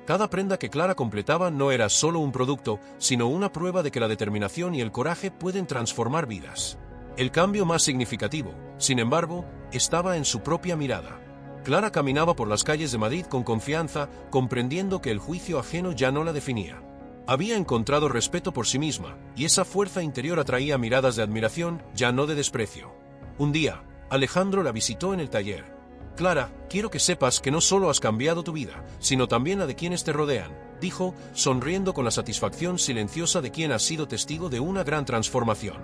Cada prenda que Clara completaba no era solo un producto, sino una prueba de que la determinación y el coraje pueden transformar vidas. El cambio más significativo, sin embargo, estaba en su propia mirada. Clara caminaba por las calles de Madrid con confianza, comprendiendo que el juicio ajeno ya no la definía. Había encontrado respeto por sí misma, y esa fuerza interior atraía miradas de admiración, ya no de desprecio. Un día, Alejandro la visitó en el taller. «Clara, quiero que sepas que no solo has cambiado tu vida, sino también la de quienes te rodean», dijo, sonriendo con la satisfacción silenciosa de quien ha sido testigo de una gran transformación.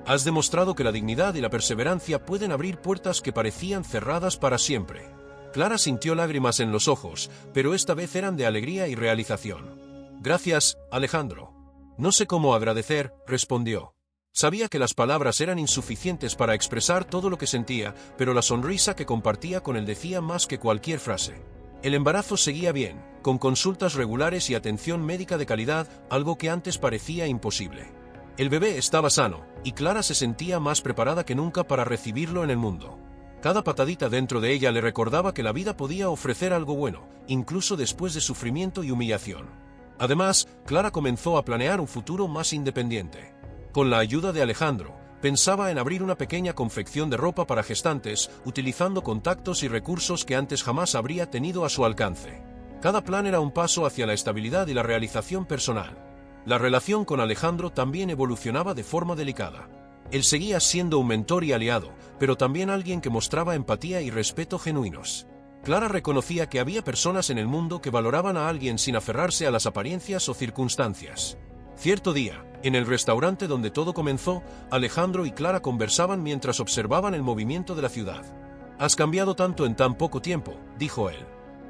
«Has demostrado que la dignidad y la perseverancia pueden abrir puertas que parecían cerradas para siempre». Clara sintió lágrimas en los ojos, pero esta vez eran de alegría y realización. «Gracias, Alejandro». «No sé cómo agradecer», respondió. Sabía que las palabras eran insuficientes para expresar todo lo que sentía, pero la sonrisa que compartía con él decía más que cualquier frase. El embarazo seguía bien, con consultas regulares y atención médica de calidad, algo que antes parecía imposible. El bebé estaba sano, y Clara se sentía más preparada que nunca para recibirlo en el mundo. Cada patadita dentro de ella le recordaba que la vida podía ofrecer algo bueno, incluso después de sufrimiento y humillación. Además, Clara comenzó a planear un futuro más independiente. Con la ayuda de Alejandro, pensaba en abrir una pequeña confección de ropa para gestantes, utilizando contactos y recursos que antes jamás habría tenido a su alcance. Cada plan era un paso hacia la estabilidad y la realización personal. La relación con Alejandro también evolucionaba de forma delicada. Él seguía siendo un mentor y aliado, pero también alguien que mostraba empatía y respeto genuinos. Clara reconocía que había personas en el mundo que valoraban a alguien sin aferrarse a las apariencias o circunstancias. Cierto día, en el restaurante donde todo comenzó, Alejandro y Clara conversaban mientras observaban el movimiento de la ciudad. «Has cambiado tanto en tan poco tiempo», dijo él.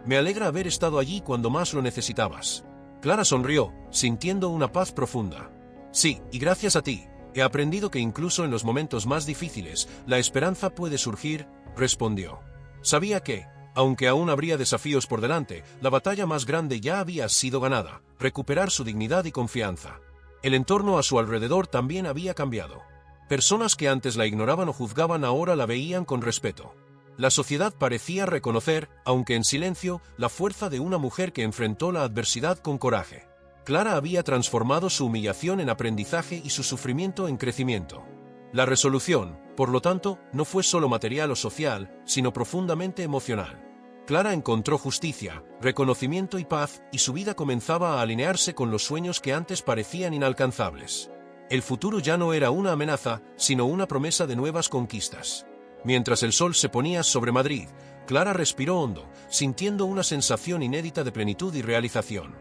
«Me alegra haber estado allí cuando más lo necesitabas». Clara sonrió, sintiendo una paz profunda. «Sí, y gracias a ti, he aprendido que incluso en los momentos más difíciles, la esperanza puede surgir», respondió. Sabía que, aunque aún habría desafíos por delante, la batalla más grande ya había sido ganada: recuperar su dignidad y confianza. El entorno a su alrededor también había cambiado. Personas que antes la ignoraban o juzgaban ahora la veían con respeto. La sociedad parecía reconocer, aunque en silencio, la fuerza de una mujer que enfrentó la adversidad con coraje. Clara había transformado su humillación en aprendizaje y su sufrimiento en crecimiento. La resolución, por lo tanto, no fue solo material o social, sino profundamente emocional. Clara encontró justicia, reconocimiento y paz, y su vida comenzaba a alinearse con los sueños que antes parecían inalcanzables. El futuro ya no era una amenaza, sino una promesa de nuevas conquistas. Mientras el sol se ponía sobre Madrid, Clara respiró hondo, sintiendo una sensación inédita de plenitud y realización.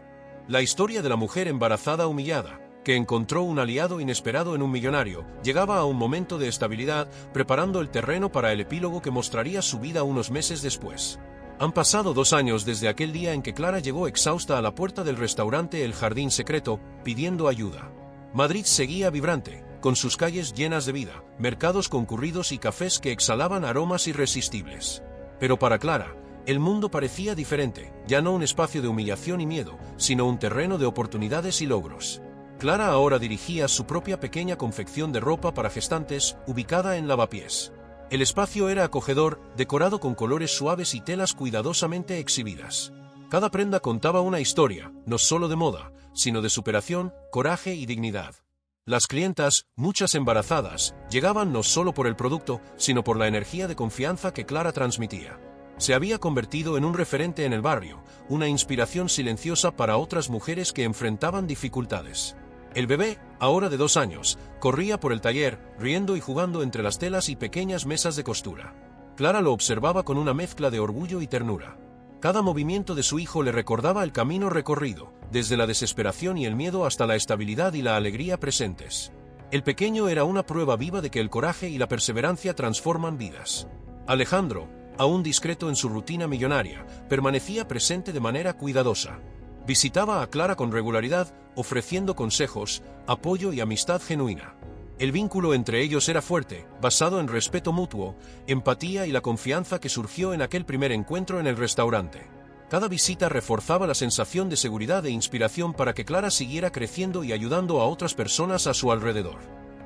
La historia de la mujer embarazada humillada, que encontró un aliado inesperado en un millonario, llegaba a un momento de estabilidad, preparando el terreno para el epílogo que mostraría su vida unos meses después. Han pasado 2 años desde aquel día en que Clara llegó exhausta a la puerta del restaurante El Jardín Secreto, pidiendo ayuda. Madrid seguía vibrante, con sus calles llenas de vida, mercados concurridos y cafés que exhalaban aromas irresistibles. Pero para Clara, el mundo parecía diferente, ya no un espacio de humillación y miedo, sino un terreno de oportunidades y logros. Clara ahora dirigía su propia pequeña confección de ropa para gestantes, ubicada en Lavapiés. El espacio era acogedor, decorado con colores suaves y telas cuidadosamente exhibidas. Cada prenda contaba una historia, no solo de moda, sino de superación, coraje y dignidad. Las clientas, muchas embarazadas, llegaban no solo por el producto, sino por la energía de confianza que Clara transmitía. Se había convertido en un referente en el barrio, una inspiración silenciosa para otras mujeres que enfrentaban dificultades. El bebé, ahora de 2 años, corría por el taller, riendo y jugando entre las telas y pequeñas mesas de costura. Clara lo observaba con una mezcla de orgullo y ternura. Cada movimiento de su hijo le recordaba el camino recorrido, desde la desesperación y el miedo hasta la estabilidad y la alegría presentes. El pequeño era una prueba viva de que el coraje y la perseverancia transforman vidas. Alejandro, aún discreto en su rutina millonaria, permanecía presente de manera cuidadosa. Visitaba a Clara con regularidad, ofreciendo consejos, apoyo y amistad genuina. El vínculo entre ellos era fuerte, basado en respeto mutuo, empatía y la confianza que surgió en aquel primer encuentro en el restaurante. Cada visita reforzaba la sensación de seguridad e inspiración para que Clara siguiera creciendo y ayudando a otras personas a su alrededor.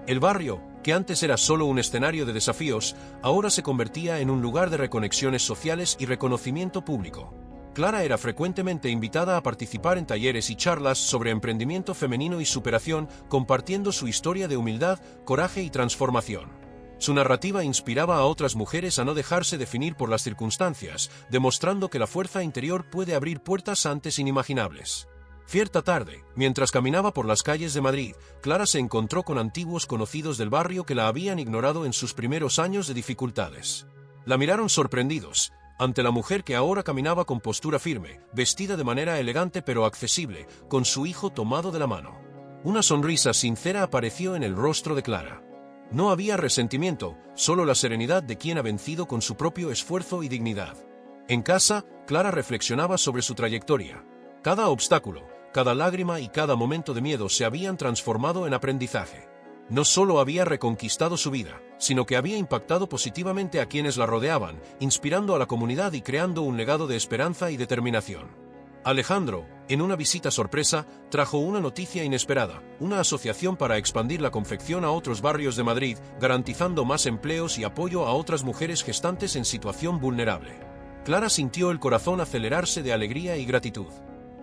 El barrio, que antes era solo un escenario de desafíos, ahora se convertía en un lugar de reconexiones sociales y reconocimiento público. Clara era frecuentemente invitada a participar en talleres y charlas sobre emprendimiento femenino y superación, compartiendo su historia de humildad, coraje y transformación. Su narrativa inspiraba a otras mujeres a no dejarse definir por las circunstancias, demostrando que la fuerza interior puede abrir puertas antes inimaginables. Cierta tarde, mientras caminaba por las calles de Madrid, Clara se encontró con antiguos conocidos del barrio que la habían ignorado en sus primeros años de dificultades. La miraron sorprendidos ante la mujer que ahora caminaba con postura firme, vestida de manera elegante pero accesible, con su hijo tomado de la mano. Una sonrisa sincera apareció en el rostro de Clara. No había resentimiento, solo la serenidad de quien ha vencido con su propio esfuerzo y dignidad. En casa, Clara reflexionaba sobre su trayectoria. Cada obstáculo, cada lágrima y cada momento de miedo se habían transformado en aprendizaje. No solo había reconquistado su vida, sino que había impactado positivamente a quienes la rodeaban, inspirando a la comunidad y creando un legado de esperanza y determinación. Alejandro, en una visita sorpresa, trajo una noticia inesperada: una asociación para expandir la confección a otros barrios de Madrid, garantizando más empleos y apoyo a otras mujeres gestantes en situación vulnerable. Clara sintió el corazón acelerarse de alegría y gratitud.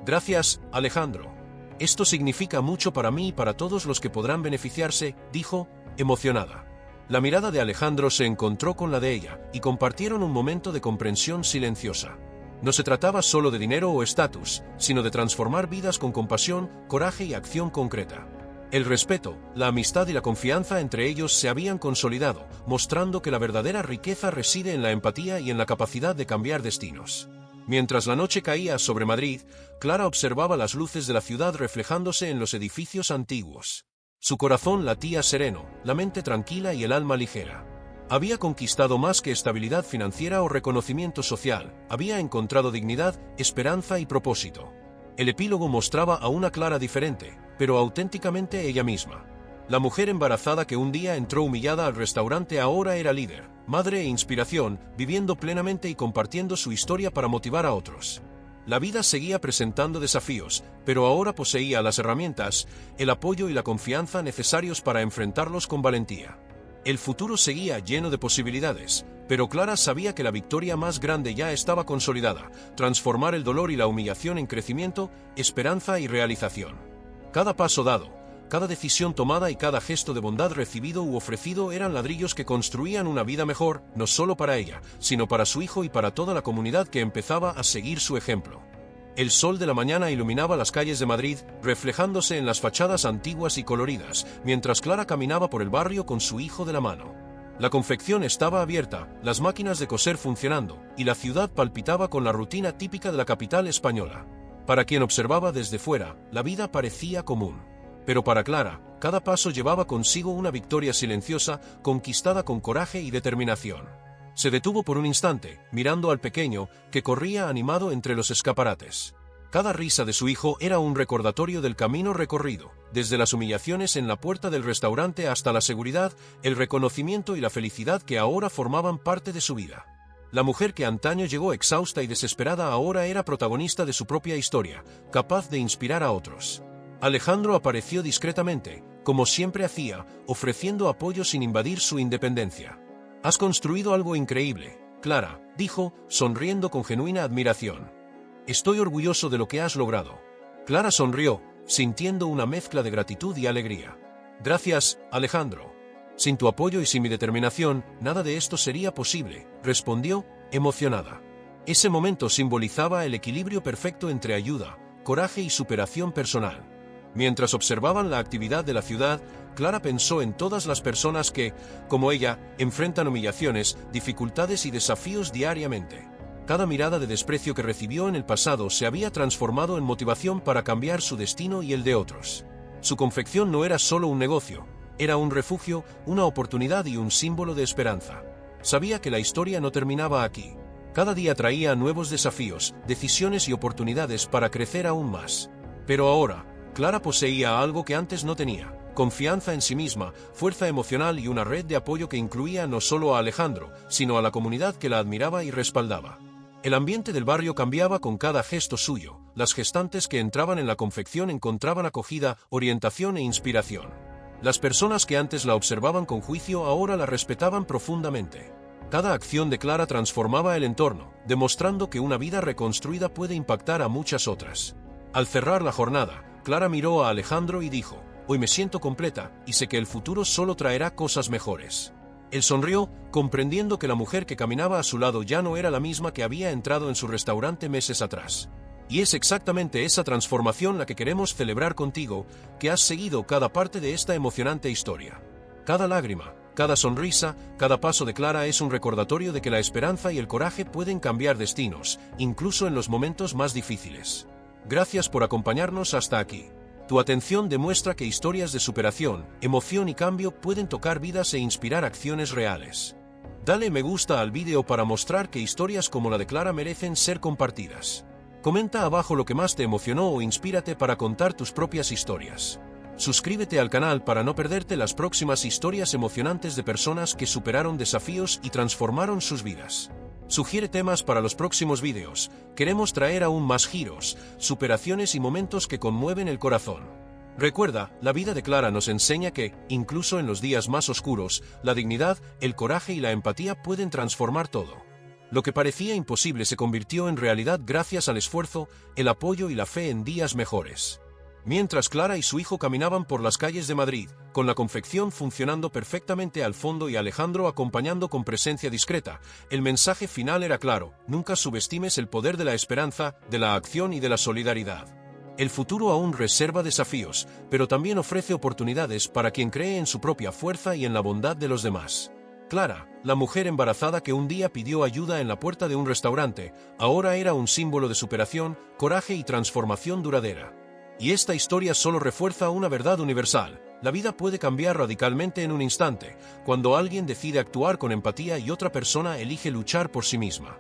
«Gracias, Alejandro. Esto significa mucho para mí y para todos los que podrán beneficiarse», dijo, emocionada. La mirada de Alejandro se encontró con la de ella, y compartieron un momento de comprensión silenciosa. No se trataba solo de dinero o estatus, sino de transformar vidas con compasión, coraje y acción concreta. El respeto, la amistad y la confianza entre ellos se habían consolidado, mostrando que la verdadera riqueza reside en la empatía y en la capacidad de cambiar destinos. Mientras la noche caía sobre Madrid, Clara observaba las luces de la ciudad reflejándose en los edificios antiguos. Su corazón latía sereno, la mente tranquila y el alma ligera. Había conquistado más que estabilidad financiera o reconocimiento social, había encontrado dignidad, esperanza y propósito. El epílogo mostraba a una Clara diferente, pero auténticamente ella misma. La mujer embarazada que un día entró humillada al restaurante ahora era líder, madre e inspiración, viviendo plenamente y compartiendo su historia para motivar a otros. La vida seguía presentando desafíos, pero ahora poseía las herramientas, el apoyo y la confianza necesarios para enfrentarlos con valentía. El futuro seguía lleno de posibilidades, pero Clara sabía que la victoria más grande ya estaba consolidada: transformar el dolor y la humillación en crecimiento, esperanza y realización. Cada paso dado, cada decisión tomada y cada gesto de bondad recibido u ofrecido eran ladrillos que construían una vida mejor, no solo para ella, sino para su hijo y para toda la comunidad que empezaba a seguir su ejemplo. El sol de la mañana iluminaba las calles de Madrid, reflejándose en las fachadas antiguas y coloridas, mientras Clara caminaba por el barrio con su hijo de la mano. La confección estaba abierta, las máquinas de coser funcionando, y la ciudad palpitaba con la rutina típica de la capital española. Para quien observaba desde fuera, la vida parecía común. Pero para Clara, cada paso llevaba consigo una victoria silenciosa, conquistada con coraje y determinación. Se detuvo por un instante, mirando al pequeño, que corría animado entre los escaparates. Cada risa de su hijo era un recordatorio del camino recorrido, desde las humillaciones en la puerta del restaurante hasta la seguridad, el reconocimiento y la felicidad que ahora formaban parte de su vida. La mujer que antaño llegó exhausta y desesperada ahora era protagonista de su propia historia, capaz de inspirar a otros. Alejandro apareció discretamente, como siempre hacía, ofreciendo apoyo sin invadir su independencia. «Has construido algo increíble, Clara», dijo, sonriendo con genuina admiración. «Estoy orgulloso de lo que has logrado». Clara sonrió, sintiendo una mezcla de gratitud y alegría. «Gracias, Alejandro. Sin tu apoyo y sin mi determinación, nada de esto sería posible», respondió, emocionada. Ese momento simbolizaba el equilibrio perfecto entre ayuda, coraje y superación personal. Mientras observaban la actividad de la ciudad, Clara pensó en todas las personas que, como ella, enfrentan humillaciones, dificultades y desafíos diariamente. Cada mirada de desprecio que recibió en el pasado se había transformado en motivación para cambiar su destino y el de otros. Su confección no era solo un negocio, era un refugio, una oportunidad y un símbolo de esperanza. Sabía que la historia no terminaba aquí. Cada día traía nuevos desafíos, decisiones y oportunidades para crecer aún más. Pero ahora, Clara poseía algo que antes no tenía: confianza en sí misma, fuerza emocional y una red de apoyo que incluía no solo a Alejandro, sino a la comunidad que la admiraba y respaldaba. El ambiente del barrio cambiaba con cada gesto suyo. Las gestantes que entraban en la confección encontraban acogida, orientación e inspiración. Las personas que antes la observaban con juicio ahora la respetaban profundamente. Cada acción de Clara transformaba el entorno, demostrando que una vida reconstruida puede impactar a muchas otras. Al cerrar la jornada, Clara miró a Alejandro y dijo: «Hoy me siento completa, y sé que el futuro solo traerá cosas mejores». Él sonrió, comprendiendo que la mujer que caminaba a su lado ya no era la misma que había entrado en su restaurante meses atrás. Y es exactamente esa transformación la que queremos celebrar contigo, que has seguido cada parte de esta emocionante historia. Cada lágrima, cada sonrisa, cada paso de Clara es un recordatorio de que la esperanza y el coraje pueden cambiar destinos, incluso en los momentos más difíciles. Gracias por acompañarnos hasta aquí. Tu atención demuestra que historias de superación, emoción y cambio pueden tocar vidas e inspirar acciones reales. Dale me gusta al vídeo para mostrar que historias como la de Clara merecen ser compartidas. Comenta abajo lo que más te emocionó o inspírate para contar tus propias historias. Suscríbete al canal para no perderte las próximas historias emocionantes de personas que superaron desafíos y transformaron sus vidas. Sugiere temas para los próximos vídeos. Queremos traer aún más giros, superaciones y momentos que conmueven el corazón. Recuerda, la vida de Clara nos enseña que, incluso en los días más oscuros, la dignidad, el coraje y la empatía pueden transformar todo. Lo que parecía imposible se convirtió en realidad gracias al esfuerzo, el apoyo y la fe en días mejores. Mientras Clara y su hijo caminaban por las calles de Madrid, con la confección funcionando perfectamente al fondo y Alejandro acompañando con presencia discreta, el mensaje final era claro: nunca subestimes el poder de la esperanza, de la acción y de la solidaridad. El futuro aún reserva desafíos, pero también ofrece oportunidades para quien cree en su propia fuerza y en la bondad de los demás. Clara, la mujer embarazada que un día pidió ayuda en la puerta de un restaurante, ahora era un símbolo de superación, coraje y transformación duradera. Y esta historia solo refuerza una verdad universal: la vida puede cambiar radicalmente en un instante, cuando alguien decide actuar con empatía y otra persona elige luchar por sí misma.